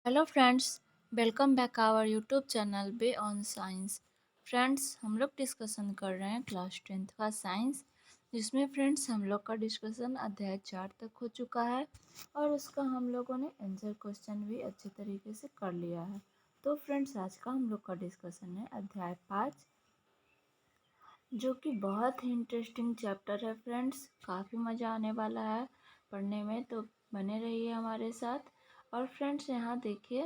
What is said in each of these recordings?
Hello friends, welcome back our YouTube channel bay on science. Friends, हम लोग discussion कर रहे हैं क्लास 10th का साइंस, जिसमें फ्रेंड्स हम लोग का डिस्कशन अध्याय 4 तक हो चुका है और उसका हम लोगों ने आंसर क्वेश्चन भी अच्छे तरीके से कर लिया है। तो फ्रेंड्स, आज का हम लोग का डिस्कशन है अध्याय 5, जो कि बहुत ही इंटरेस्टिंग चैप्टर है। फ्रेंड्स, काफ़ी मज़ा आने वाला है पढ़ने में, तो बने रहिए हमारे साथ। और फ्रेंड्स, यहाँ देखिए,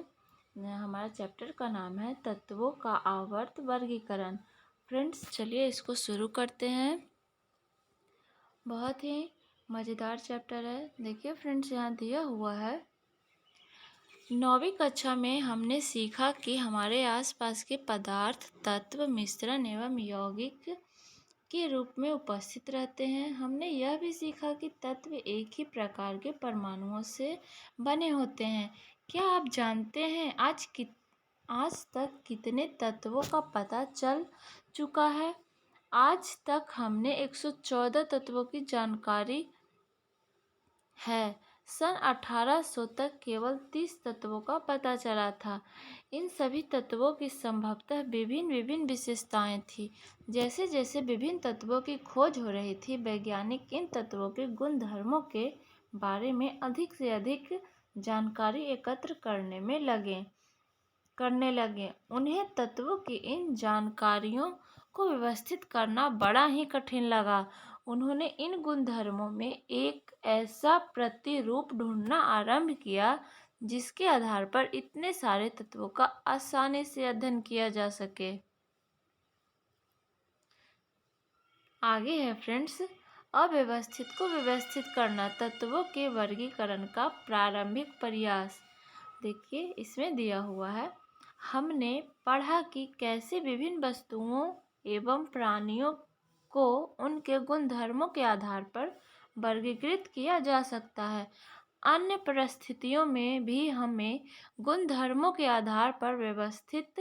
हमारा चैप्टर का नाम है तत्वों का आवर्त वर्गीकरण। फ्रेंड्स, चलिए इसको शुरू करते हैं। बहुत ही मज़ेदार चैप्टर है। देखिए फ्रेंड्स, यहाँ दिया हुआ है, 9वीं कक्षा में हमने सीखा कि हमारे आसपास के पदार्थ तत्व मिश्रण एवं यौगिक के रूप में उपस्थित रहते हैं। हमने यह भी सीखा कि तत्व एक ही प्रकार के परमाणुओं से बने होते हैं। क्या आप जानते हैं आज तक कितने तत्वों का पता चल चुका है? आज तक हमने 114 तत्वों की जानकारी है। सन 1800 तक केवल 30 तत्वों का पता चला था। इन सभी तत्वों की संभवतः विभिन्न विशेषताएं थी। जैसे जैसे विभिन्न तत्वों की खोज हो रही थी, वैज्ञानिक इन तत्वों के गुणधर्मों के बारे में अधिक से अधिक जानकारी एकत्र करने लगे। उन्हें तत्वों की इन जानकारियों को व्यवस्थित करना बड़ा ही कठिन लगा। उन्होंने इन गुणधर्मों में एक ऐसा प्रतिरूप ढूंढना आरंभ किया जिसके आधार पर इतने सारे तत्वों का आसानी से अध्ययन किया जा सके। आगे है फ्रेंड्स, अव्यवस्थित को व्यवस्थित करना, तत्वों के वर्गीकरण का प्रारंभिक प्रयास। देखिए, इसमें दिया हुआ है, हमने पढ़ा कि कैसे विभिन्न वस्तुओं एवं प्राणियों को उनके गुणधर्मों के आधार पर वर्गीकृत किया जा सकता है। अन्य परिस्थितियों में भी हमें गुणधर्मों के आधार पर व्यवस्थित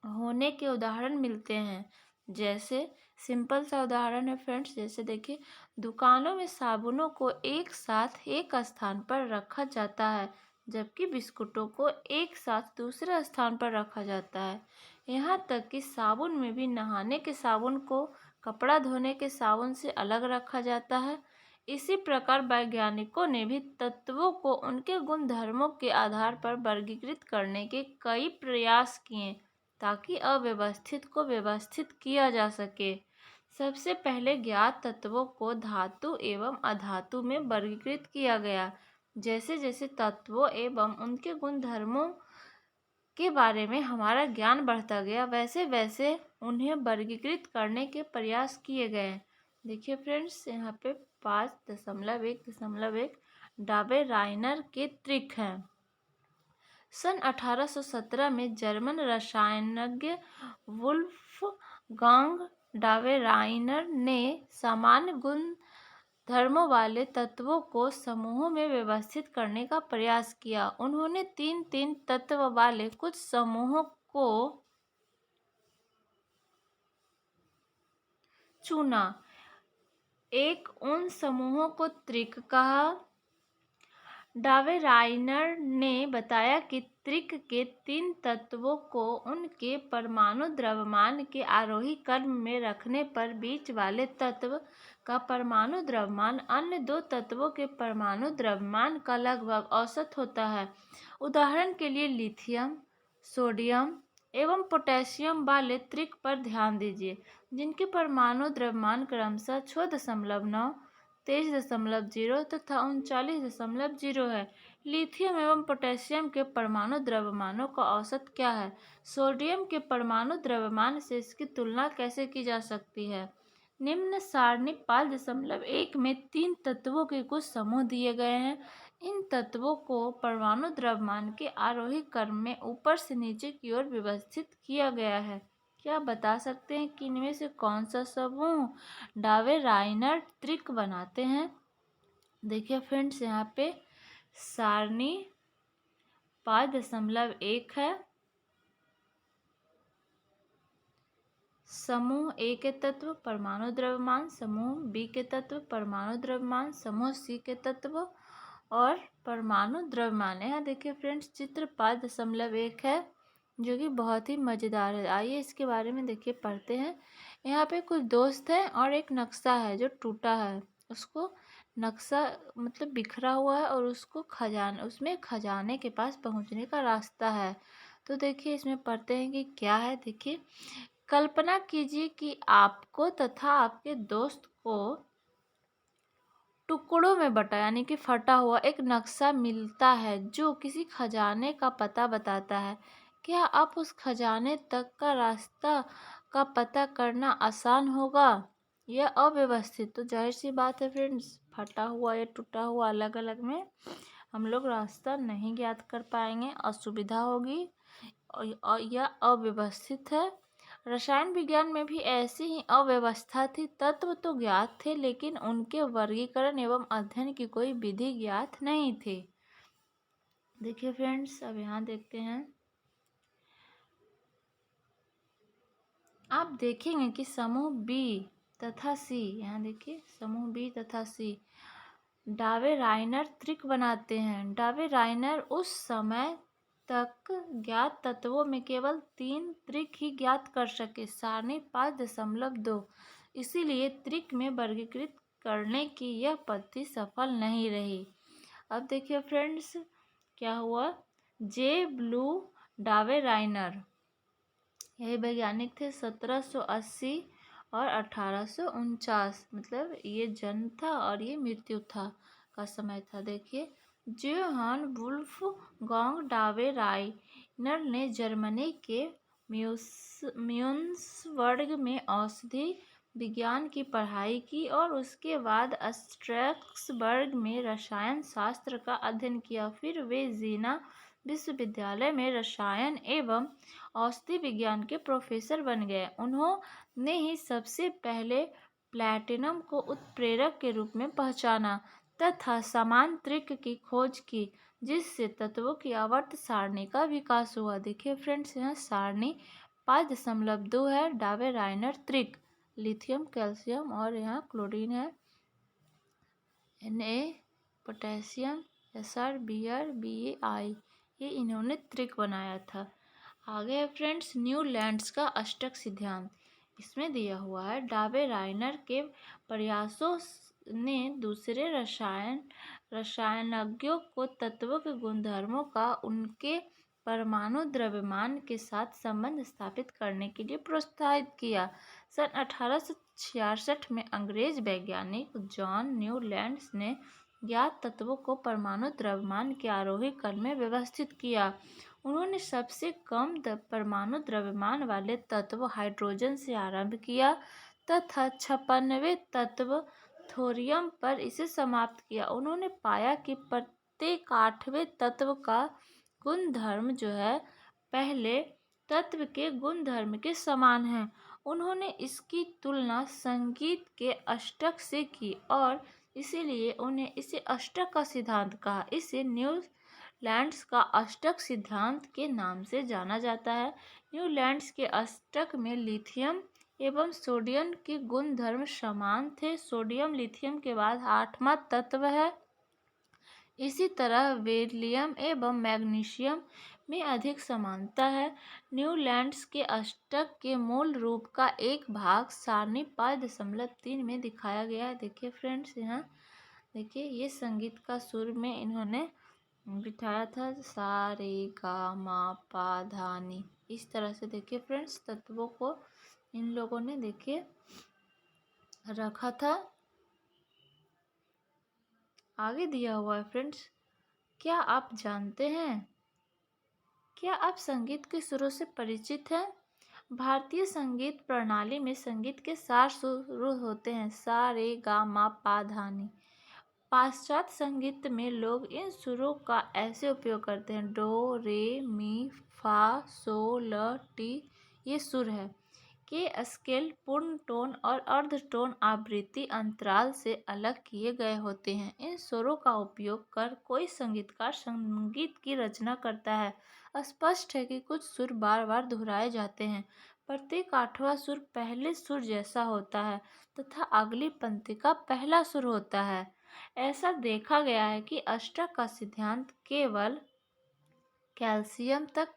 होने के उदाहरण मिलते हैं। जैसे सिंपल सा उदाहरण है फ्रेंड्स, जैसे देखिए, दुकानों में साबुनों को एक साथ एक स्थान पर रखा जाता है, जबकि बिस्कुटों को एक साथ दूसरे स्थान पर रखा जाता है। यहाँ तक कि साबुन में भी नहाने के साबुन को कपड़ा धोने के साबुन से अलग रखा जाता है। इसी प्रकार वैज्ञानिकों ने भी तत्वों को उनके गुणधर्मों के आधार पर वर्गीकृत करने के कई प्रयास किए ताकि अव्यवस्थित को व्यवस्थित किया जा सके। सबसे पहले ज्ञात तत्वों को धातु एवं अधातु में वर्गीकृत किया गया। जैसे जैसे तत्वों एवं उनके गुणधर्मों के बारे में हमारा ज्ञान बढ़ता गया, वैसे वैसे उन्हें वर्गीकृत करने के प्रयास किए गए। देखिए फ्रेंड्स, यहाँ पे 5.1.1 डाबे राइनर के त्रिक हैं। सन 1817 में जर्मन रसायनज्ञ वुल्फगांग डावेराइनर ने सामान्य गुणधर्मों वाले तत्वों को समूहों में व्यवस्थित करने का प्रयास किया। उन्होंने तीन तीन तत्व वाले कुछ समूहों को चुना। एक उन समूहों को त्रिक कहा। डावेराइनर ने बताया कि त्रिक के 3 तत्वों को उनके परमाणु द्रव्यमान के आरोही क्रम में रखने पर बीच वाले तत्व का परमाणु द्रव्यमान अन्य 2 तत्वों के परमाणु द्रव्यमान का लगभग औसत होता है। उदाहरण के लिए लिथियम, सोडियम एवं पोटेशियम वाले त्रिक पर ध्यान दीजिए, जिनके परमाणु द्रव्यमान क्रमशः 6.9, 23.0 तथा 39.0 है। लिथियम एवं पोटेशियम के परमाणु द्रव्यमानों का औसत क्या है? सोडियम के परमाणु द्रव्यमान से इसकी तुलना कैसे की जा सकती है? निम्न सारणी 5.1 में 3 तत्वों के कुछ समूह दिए गए हैं। इन तत्वों को परमाणु द्रव्यमान के आरोही क्रम में ऊपर से नीचे की ओर व्यवस्थित किया गया है। क्या बता सकते हैं कि इनमें से कौन सा समूह डावेराइनर त्रिक बनाते हैं? देखिए फ्रेंड्स, यहाँ पे सारणी 5.1 है। समूह ए के तत्व परमाणु द्रव्यमान, समूह बी के तत्व परमाणु द्रव्यमान, समूह सी के तत्व और परमाणु द्रव्यमान। यहाँ देखिए फ्रेंड्स चित्र 5.1 है जो कि बहुत ही मज़ेदार है। आइए इसके बारे में देखिए पढ़ते हैं। यहाँ पे कुछ दोस्त हैं और एक नक्शा है जो टूटा है। उसको नक्शा मतलब बिखरा हुआ है और उसमें खजाने के पास पहुँचने का रास्ता है। तो देखिए इसमें पढ़ते हैं कि क्या है। देखिए, कल्पना कीजिए कि आपको तथा आपके दोस्त को टुकड़ों में बटा यानी कि फटा हुआ एक नक्शा मिलता है जो किसी खजाने का पता बताता है। क्या आप उस खजाने तक का रास्ता का पता करना आसान होगा या अव्यवस्थित? तो जाहिर सी बात है फ्रेंड्स, फटा हुआ या टूटा हुआ अलग अलग में हम लोग रास्ता नहीं ज्ञात कर पाएंगे, असुविधा होगी और यह अव्यवस्थित है। रसायन विज्ञान में भी ऐसी ही अव्यवस्था थी। तत्व तो ज्ञात थे लेकिन उनके वर्गीकरण एवं अध्ययन की कोई विधि ज्ञात नहीं थी। देखिए फ्रेंड्स, अब यहाँ देखते हैं। आप देखेंगे कि समूह बी तथा सी, यहाँ देखिए समूह बी तथा सी डावे राइनर त्रिक बनाते हैं। डावे राइनर उस समय तक ज्ञात तत्वों में केवल 3 त्रिक ही ज्ञात कर सके, सारणी 5.2। इसीलिए त्रिक में वर्गीकृत करने की यह पद्धति सफल नहीं रही। अब देखिए फ्रेंड्स क्या हुआ। जे ब्लू डावे राइनर ये वैज्ञानिक थे 1780 और 1849, मतलब ये जन्म था और ये मृत्यु का समय था। देखिए, जोहान वुल्फगांग डावे राइनर ने जर्मनी के म्यून्सबर्ग में औषधि विज्ञान की पढ़ाई की और उसके बाद स्ट्रैसबर्ग में रसायन शास्त्र का अध्ययन किया। फिर वे जीना विश्वविद्यालय में रसायन एवं औषधि विज्ञान के प्रोफेसर बन गए। उन्होंने ही सबसे पहले प्लैटिनम को उत्प्रेरक के रूप में पहचाना तथा समान त्रिक की खोज की, जिससे तत्वों की आवर्त सारणी का विकास हुआ। देखिए फ्रेंड्स, यहाँ सारणी 5.2 है। डावे राइनर त्रिक, लिथियम कैल्शियम और यहाँ क्लोरीन है, Na potassium, Sr Br Bei, ये इन्होंने त्रिक बनाया था। आगे है फ्रेंड्स न्यूलैंड्स का अष्टक सिद्धांत। इसमें दिया हुआ है डावे राइनर के प्रयासों ने दूसरे रसायनज्ञों को तत्वों के गुणधर्मों का उनके परमाणु द्रव्यमान के साथ संबंध स्थापित करने के लिए प्रोत्साहित किया। सन 1866 में अंग्रेज वैज्ञानिक जॉन न्यूलैंड्स ने ज्ञात तत्वों को परमाणु द्रव्यमान के आरोही क्रम में व्यवस्थित किया। उन्होंने सबसे कम परमाणु द्रव्यमान वाले तत्व हाइड्रोजन से आरंभ किया तथा 96वें तत्व थोरियम पर इसे समाप्त किया। उन्होंने पाया कि प्रत्येक 8वें तत्व का गुणधर्म जो है पहले तत्व के गुणधर्म के समान है। उन्होंने इसकी तुलना संगीत के अष्टक से की और इसीलिए उन्हें इसे अष्टक का सिद्धांत कहा। इसे न्यूलैंड्स का अष्टक सिद्धांत के नाम से जाना जाता है। न्यूलैंड्स के अष्टक में लिथियम एवं सोडियम के गुणधर्म समान थे। सोडियम लिथियम के बाद 8वां तत्व है। इसी तरह बेरिलियम एवं मैग्नीशियम में अधिक समानता है। न्यूलैंड्स के अष्टक के मूल रूप का एक भाग सारणी 5.3 में दिखाया गया है। देखिए फ्रेंड्स, यहाँ देखिए ये संगीत का सुर में इन्होंने बिठाया था सा रे गा मा पा धा नी। इस तरह से देखिए फ्रेंड्स तत्वों को इन लोगों ने देखिए रखा था। आगे दिया हुआ है फ्रेंड्स, क्या आप जानते हैं, क्या आप संगीत के सुरों से परिचित हैं? भारतीय संगीत प्रणाली में संगीत के 4 सुर होते हैं सा रे गा मा पा धा नी। पाश्चात्य संगीत में लोग इन सुरों का ऐसे उपयोग करते हैं डो रे मी फा सो ल टी। ये सुर है के स्केल पूर्ण टोन और अर्ध टोन आवृत्ति अंतराल से अलग किए गए होते हैं। इन स्वरों का उपयोग कर कोई संगीतकार संगीत की रचना करता है। स्पष्ट है कि कुछ सुर बार बार दोहराए जाते हैं। प्रत्येक 8वां सुर पहले सुर जैसा होता है तथा अगली पंक्ति का पहला सुर होता है। ऐसा देखा गया है कि अष्टक का सिद्धांत केवल कैल्शियम तक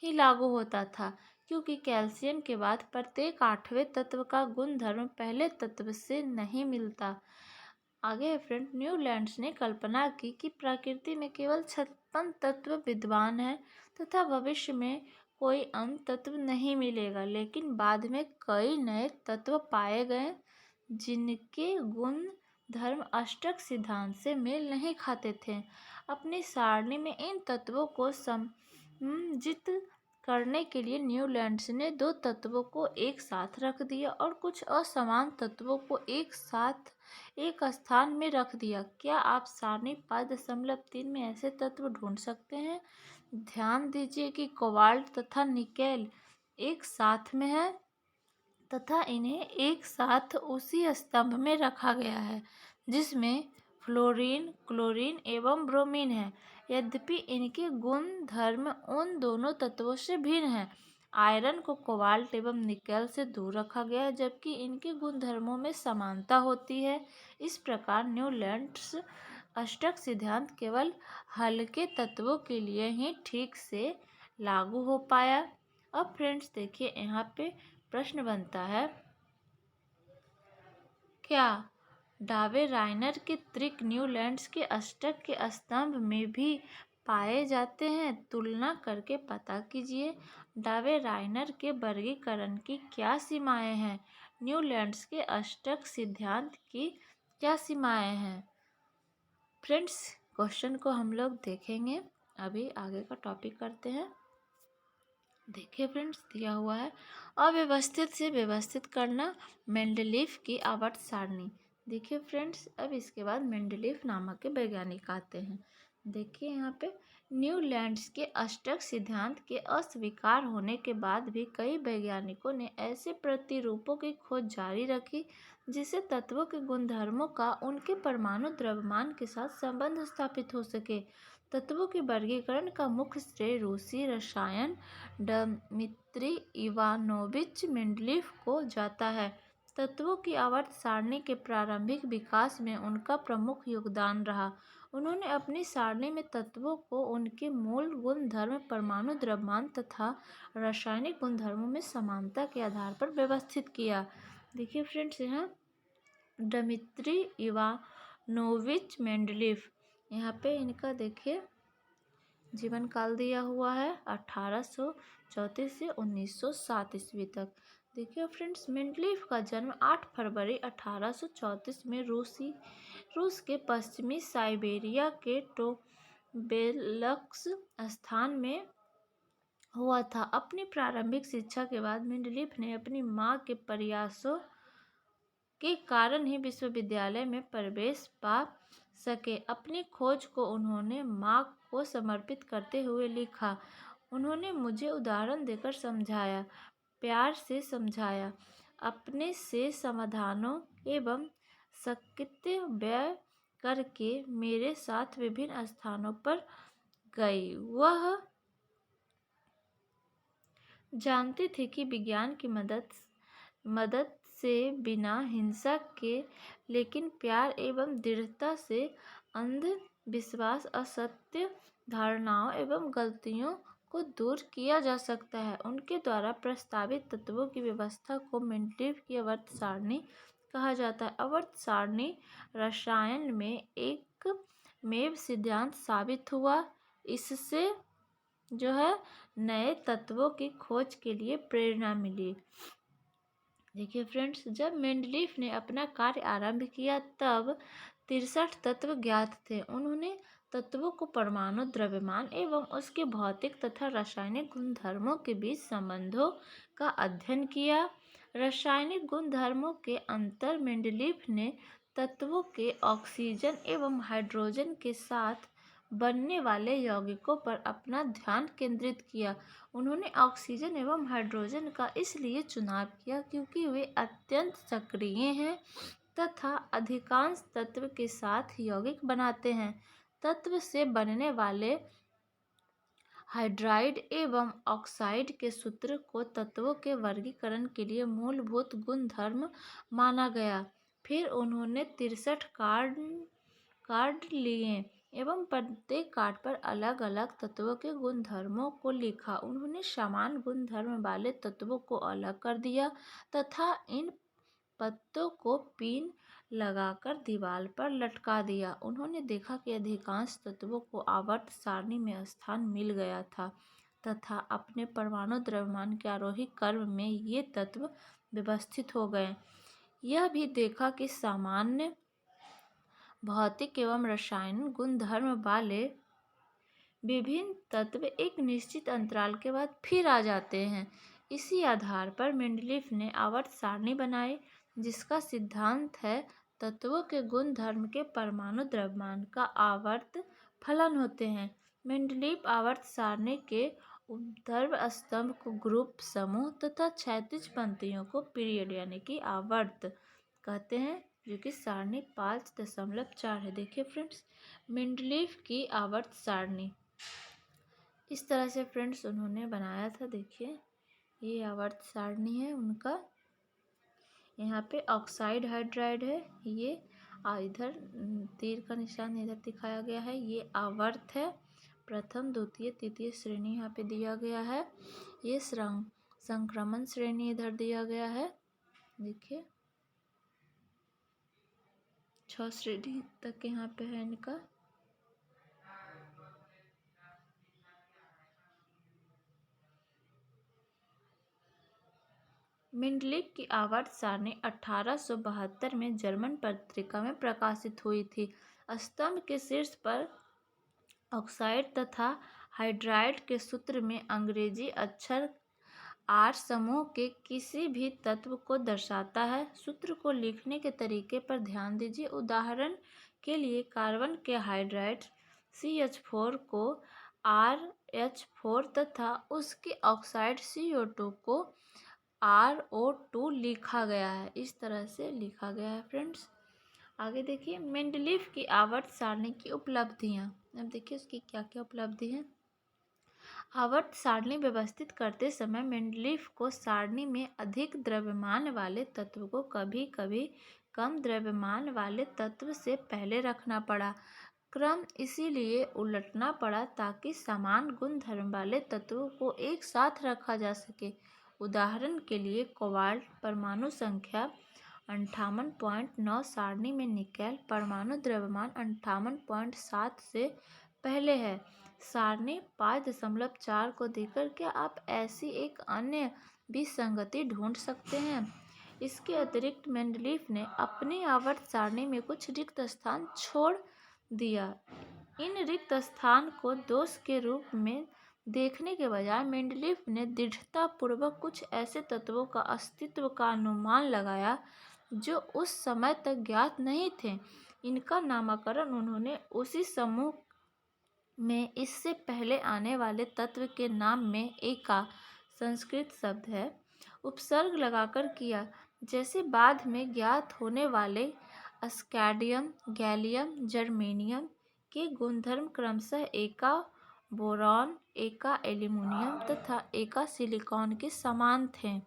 ही लागू होता था, क्योंकि कैल्शियम के बाद प्रत्येक 8वें तत्व का गुणधर्म पहले तत्व से नहीं मिलता। आगे है फ्रेंड, न्यूलैंड्स ने कल्पना की कि प्रकृति में केवल 56 तत्व विद्वान हैं तथा भविष्य में कोई अन्य तत्व नहीं मिलेगा, लेकिन बाद में कई नए तत्व पाए गए जिनके गुण धर्म अष्टक सिद्धांत से मेल नहीं खाते थे। अपनी सारणी में इन तत्वों को समंजित करने के लिए न्यूलैंड्स ने दो तत्वों को एक साथ रख दिया और कुछ असमान तत्वों को एक साथ एक स्थान में रख दिया। क्या आप सारणी 5.3 में ऐसे तत्व ढूंढ सकते हैं? ध्यान दीजिए कि कोबाल्ट तथा निकेल एक साथ में है तथा इन्हें एक साथ उसी स्तंभ में रखा गया है जिसमें फ्लोरीन, क्लोरीन एवं ब्रोमीन है। यद्यपि इनके गुण धर्म उन दोनों तत्वों से भिन्न हैं। आयरन को कोबाल्ट एवं निकेल से दूर रखा गया है, जबकि इनके गुण धर्मों में समानता होती है। इस प्रकार न्यूलैंड्स अष्टक सिद्धांत केवल हल्के तत्वों के लिए ही ठीक से लागू हो पाया। अब फ्रेंड्स देखिए, यहाँ पे प्रश्न बनता है, क्या डावे राइनर के त्रिक न्यूलैंड्स के अष्टक के स्तंभ में भी पाए जाते हैं? तुलना करके पता कीजिए। डावे राइनर के वर्गीकरण की क्या सीमाएं हैं? न्यूलैंड्स के अष्टक सिद्धांत की क्या सीमाएं हैं? फ्रेंड्स, क्वेश्चन को हम लोग देखेंगे। अभी आगे का टॉपिक करते हैं। देखिए फ्रेंड्स, दिया हुआ है अव्यवस्थित से व्यवस्थित करना, मेंडलीफ की आवर्त सारणी। देखिए फ्रेंड्स, अब इसके बाद मेंडलीफ नामक के वैज्ञानिक आते हैं। देखिए यहाँ पे न्यूलैंड्स के अष्टक सिद्धांत के अस्वीकार होने के बाद भी कई वैज्ञानिकों ने ऐसे प्रतिरूपों की खोज जारी रखी जिससे तत्वों के गुणधर्मों का उनके परमाणु द्रव्यमान के साथ संबंध स्थापित हो सके। तत्वों के वर्गीकरण का मुख्य श्रेय रूसी रसायन डमित्री इवानोविच मेंडलीफ को जाता है। तत्वों की आवर्त सारणी के प्रारंभिक विकास में उनका प्रमुख योगदान रहा। उन्होंने अपनी सारणी में तत्वों को उनके मूल गुणधर्म, परमाणु द्रव्यमान तथा रासायनिक गुणधर्मों में समानता के आधार पर व्यवस्थित किया। देखिए फ्रेंड्स, यहाँ डमित्री इवानोविच मेंडलीफ, यहाँ पे इनका देखिए जीवन काल दिया हुआ है 1834 से 1907 ईस्वी तक। देखिए फ्रेंड्स, मेंडलीफ का जन्म 8 फरवरी 1834 में रूस के पश्चिमी साइबेरिया के टोबेल्स्क स्थान में हुआ था। अपनी प्रारंभिक शिक्षा के बाद मेंडलीफ ने अपनी मां के प्रयासों के कारण ही विश्वविद्यालय में प्रवेश पा सके। अपनी खोज को उन्होंने मां को समर्पित करते हुए लिखा, उन्होंने मुझे उदाहरण देकर समझाया, प्यार से समझाया, अपने से समाधानों एवं शक्ति व्यय करके मेरे साथ विभिन्न स्थानों पर गई। वह जानती थी कि विज्ञान की मदद से बिना हिंसा के, लेकिन प्यार एवं दृढ़ता से अंधविश्वास, असत्य धारणाओं एवं गलतियों को दूर किया जा सकता है। उनके द्वारा प्रस्तावित तत्वों की व्यवस्था को मेंडलीफ की आवर्त सारणी कहा जाता है। आवर्त सारणी रसायन में एक मेव सिद्धांत साबित हुआ। इससे जो है नए तत्वों की खोज के लिए प्रेरणा मिली। देखिए फ्रेंड्स, जब मेंडलीफ ने अपना कार्य आरंभ किया तब 63 तत्व ज्ञात थे। उन्होंने तत्वों को परमाणु द्रव्यमान एवं उसके भौतिक तथा रासायनिक गुणधर्मों के बीच संबंधों का अध्ययन किया। रासायनिक गुणधर्मों के अंतर मेंडलीफ ने तत्वों के ऑक्सीजन एवं हाइड्रोजन के साथ बनने वाले यौगिकों पर अपना ध्यान केंद्रित किया। उन्होंने ऑक्सीजन एवं हाइड्रोजन का इसलिए चुनाव किया क्योंकि वे अत्यंत सक्रिय हैं तथा अधिकांश तत्व के साथ यौगिक बनाते हैं। तत्व से बनने वाले हाइड्राइड एवं ऑक्साइड के सूत्र को तत्वों के वर्गीकरण के लिए मूलभूत गुणधर्म माना गया। फिर उन्होंने 63 कार्ड लिए एवं प्रत्येक कार्ड पर अलग अलग तत्वों के गुणधर्मों को लिखा। उन्होंने समान गुणधर्म वाले तत्वों को अलग कर दिया तथा इन पत्तों को पिन लगाकर दीवार पर लटका दिया। उन्होंने देखा कि अधिकांश तत्वों को आवर्त सारणी में स्थान मिल गया था तथा अपने परमाणु द्रव्यमान के आरोही क्रम में ये तत्व व्यवस्थित हो गए। यह भी देखा कि सामान्य भौतिक एवं रासायनिक गुणधर्म वाले विभिन्न तत्व एक निश्चित अंतराल के बाद फिर आ जाते हैं। इसी आधार पर मेंडलीफ ने आवर्त सारणी बनाई, जिसका सिद्धांत है तत्वों के गुणधर्म के परमाणु द्रव्यमान का आवर्त फलन होते हैं। मेंडलीफ आवर्त सारणी के ऊर्ध्व स्तंभ को ग्रुप समूह तथा क्षैतिज पंक्तियों को पीरियड यानी कि आवर्त कहते हैं, जो कि सारणी 5.4 है। देखिए फ्रेंड्स, मेंडलीफ की आवर्त सारणी इस तरह से फ्रेंड्स उन्होंने बनाया था। देखिए, ये आवर्त सारणी है उनका। यहाँ पे ऑक्साइड हाइड्राइड है, ये इधर तीर का निशान इधर दिखाया गया है, ये आवर्त है। प्रथम, द्वितीय, तृतीय श्रेणी यहाँ पे दिया गया है। ये संक्रमण श्रेणी इधर दिया गया है। देखिए 6 श्रेणी तक यहाँ पे है इनका। मेंडलीफ की आवर्त सारणी 1872 में जर्मन पत्रिका में प्रकाशित हुई थी। स्तंभ के शीर्ष पर ऑक्साइड तथा हाइड्राइड के सूत्र में अंग्रेजी अक्षर आर समूह के किसी भी तत्व को दर्शाता है। सूत्र को लिखने के तरीके पर ध्यान दीजिए। उदाहरण के लिए कार्बन के हाइड्राइड CH4 को RH4 तथा उसके ऑक्साइड CO2 को RO2 लिखा गया है। इस तरह से लिखा गया है फ्रेंड्स। आगे देखिए, मेंडलीफ की आवर्त सारणी की उपलब्धियां। अब देखिए उसकी क्या क्या उपलब्धि है। आवर्त सारणी व्यवस्थित करते समय मेंडलीफ को सारणी में अधिक द्रव्यमान वाले तत्व को कभी कभी कम द्रव्यमान वाले तत्व से पहले रखना पड़ा। क्रम इसीलिए उलटना पड़ा ताकि समान गुणधर्म वाले तत्वों को एक साथ रखा जा सके। उदाहरण के लिए कोबाल्ट परमाणु संख्या 58.9 सारणी में निकेल परमाणु द्रव्यमान 58.7 से पहले है। सारणी 5.4 को देखकर क्या आप ऐसी एक अन्य विसंगति ढूंढ सकते हैं? इसके अतिरिक्त मेंडलीफ ने अपनी आवर्त सारणी में कुछ रिक्त स्थान छोड़ दिया। इन रिक्त स्थान को दोष के रूप में देखने के बजाय मेंडलीफ ने दृढ़तापूर्वक कुछ ऐसे तत्वों का अस्तित्व का अनुमान लगाया जो उस समय तक ज्ञात नहीं थे। इनका नामकरण उन्होंने उसी समूह में इससे पहले आने वाले तत्व के नाम में एका संस्कृत शब्द है उपसर्ग लगाकर किया, जैसे बाद में ज्ञात होने वाले स्कैंडियम, गैलियम, जर्मेनियम के गुणधर्म क्रमशः एका बोरॉन, एका एल्यूमिनियम तथा एका सिलिकॉन के समान थे।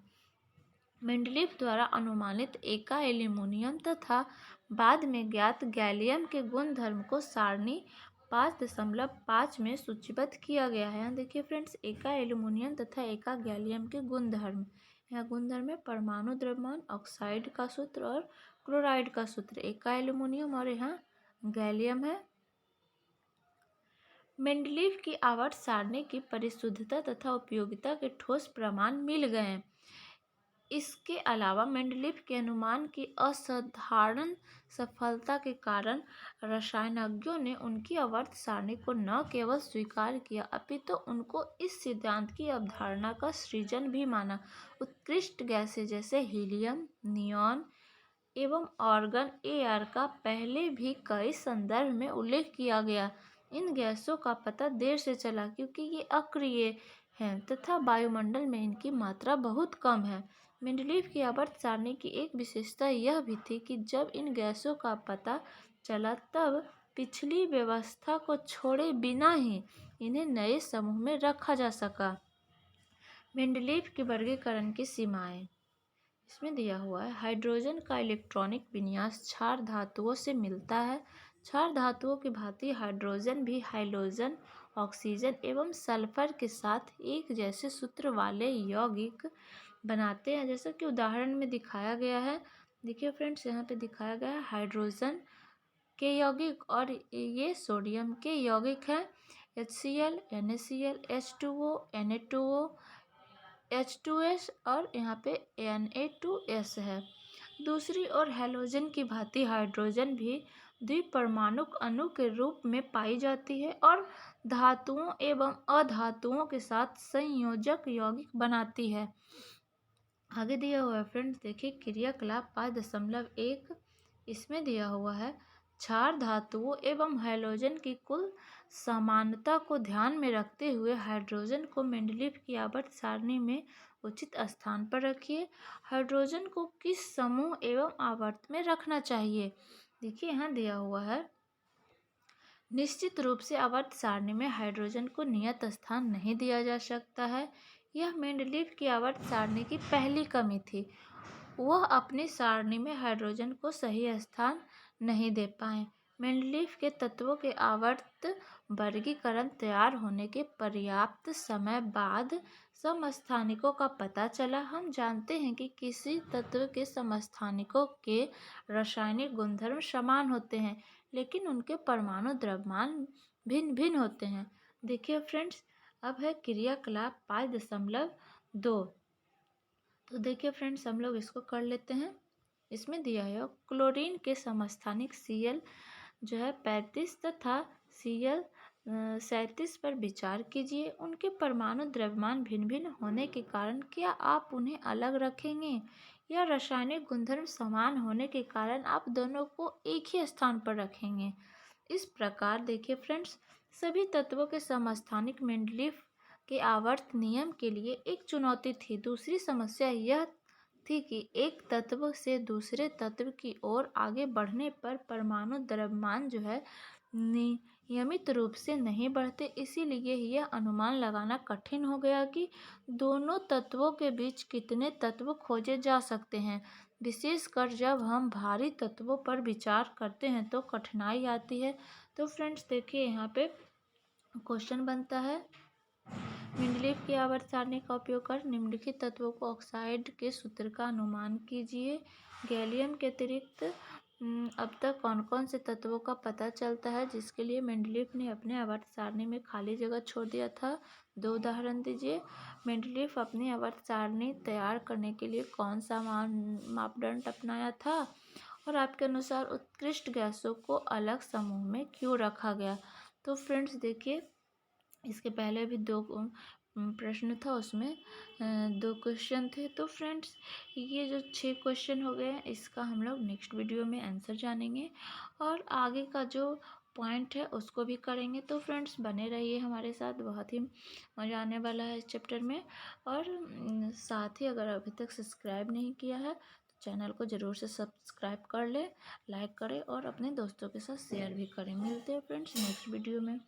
मेंडलीफ द्वारा अनुमानित एका एल्यूमिनियम तथा बाद में ज्ञात गैलियम के गुणधर्म को सारणी 5.5 में सूचीबद्ध किया गया है। यहाँ देखिए फ्रेंड्स, एका एल्यूमिनियम तथा एका गैलियम के गुणधर्म। यहाँ गुणधर्म है परमाणु द्रव्यमान, ऑक्साइड का सूत्र और क्लोराइड का सूत्र। एका एल्यूमिनियम और यहाँ गैलियम है। मेंडलीफ की आवर्त सारणी की परिशुद्धता तथा उपयोगिता के ठोस प्रमाण मिल गए हैं। इसके अलावा मेंडलीफ के अनुमान की असाधारण सफलता के कारण रसायनज्ञों ने उनकी आवर्त सारणी को न केवल स्वीकार किया अपितु उनको इस सिद्धांत की अवधारणा का सृजन भी माना। उत्कृष्ट गैसें जैसे हीलियम, नियॉन एवं आर्गन एआर का पहले भी कई संदर्भ में उल्लेख किया गया। इन गैसों का पता देर से चला क्योंकि ये अक्रिय हैं तथा वायुमंडल में इनकी मात्रा बहुत कम है। मेंडलीफ की आवर्त सारणी की एक विशेषता यह भी थी कि जब इन गैसों का पता चला तब पिछली व्यवस्था को छोड़े बिना ही इन्हें नए समूह में रखा जा सका। मेंडलीफ के वर्गीकरण की सीमाएं इसमें दिया हुआ है। हाइड्रोजन का इलेक्ट्रॉनिक विन्यास क्षार धातुओं से मिलता है। क्षार धातुओं की भांति हाइड्रोजन भी हाइलोजन, ऑक्सीजन एवं सल्फर के साथ एक जैसे सूत्र वाले यौगिक बनाते हैं, जैसा कि उदाहरण में दिखाया गया है। देखिए फ्रेंड्स, यहाँ पे दिखाया गया है हाइड्रोजन के यौगिक और ये सोडियम के यौगिक हैं। HCl, NaCl, H2O, Na2O, H2S और यहाँ पे Na2S है। दूसरी ओर हैलोजन की भांति हाइड्रोजन भी द्विपरमाणुक अणु के रूप में पाई जाती है और धातुओं एवं अधातुओं के साथ संयोजक यौगिक बनाती है। आगे दिया हुआ है फ्रेंड्स, देखिए क्रियाकलाप 5.1 इसमें दिया हुआ है क्षार धातुओं एवं हैलोजन की कुल समानता को ध्यान में रखते हुए हाइड्रोजन को मेंडलीव की आवर्त सारणी में उचित स्थान पर रखिए। हाइड्रोजन को किस समूह एवं आवर्त में रखना चाहिए? देखिए यहाँ दिया हुआ है, निश्चित रूप से आवर्त सारणी में हाइड्रोजन को नियत स्थान नहीं दिया जा सकता है। यह मेंडलीव की आवर्त सारणी की पहली कमी थी। वह अपनी सारणी में हाइड्रोजन को सही स्थान नहीं दे पाए। मेंडलीव के तत्वों के आवर्त वर्गीकरण तैयार होने के पर्याप्त समय बाद समस्थानिकों का पता चला। हम जानते हैं कि किसी तत्व के समस्थानिकों के रासायनिक गुणधर्म समान होते हैं, लेकिन उनके परमाणु द्रव्यमान भिन्न भिन्न होते हैं। देखिए फ्रेंड्स, अब है क्रियाकलाप 5.2। तो देखिए फ्रेंड्स, हम लोग इसको कर लेते हैं। इसमें दिया है क्लोरीन के समस्थानिक Cl जो है 35 तथा Cl 37 पर विचार कीजिए। उनके परमाणु द्रव्यमान भिन्न भिन्न होने के कारण क्या आप उन्हें अलग रखेंगे या रासायनिक गुणधर्म समान होने के कारण आप दोनों को एक ही स्थान पर रखेंगे? इस प्रकार देखिए फ्रेंड्स, सभी तत्वों के समस्थानिक मेंडलीव के आवर्त नियम के लिए एक चुनौती थी। दूसरी समस्या यह थी कि एक तत्व से दूसरे तत्व की ओर आगे बढ़ने पर परमाणु द्रव्यमान जो है नियमित रूप से नहीं बढ़ते। इसीलिए यह अनुमान लगाना कठिन हो गया कि दोनों तत्वों के बीच कितने तत्व खोजे जा सकते हैं। विशेषकर जब हम भारी तत्वों पर विचार करते हैं तो कठिनाई आती है। तो फ्रेंड्स देखिए, यहाँ पे क्वेश्चन बनता है, मेंडलीव की आवर्त सारणी का उपयोग कर निम्नलिखित तत्वों को ऑक्साइड के सूत्र का अनुमान कीजिए। गैलियम के अतिरिक्त अब तक कौन कौन से तत्वों का पता चलता है जिसके लिए मेंडलीव ने अपने आवर्त सारणी में खाली जगह छोड़ दिया था? 2 उदाहरण दीजिए। मेंडलीव अपनी आवर्त सारणी तैयार करने के लिए कौन सा मापदंड अपनाया था? और आपके अनुसार उत्कृष्ट गैसों को अलग समूह में क्यों रखा गया? तो फ्रेंड्स देखिए, इसके पहले भी 2 प्रश्न था, उसमें 2 क्वेश्चन थे। तो फ्रेंड्स, ये जो 6 क्वेश्चन हो गए हैं, इसका हम लोग नेक्स्ट वीडियो में आंसर जानेंगे और आगे का जो पॉइंट है उसको भी करेंगे। तो फ्रेंड्स बने रहिए हमारे साथ, बहुत ही मज़ा आने वाला है इस चैप्टर में। और साथ ही अगर अभी तक सब्सक्राइब नहीं किया है तो चैनल को ज़रूर से सब्सक्राइब कर ले, लाइक करें और अपने दोस्तों के साथ शेयर भी करें। मिलते हैं फ्रेंड्स नेक्स्ट वीडियो में।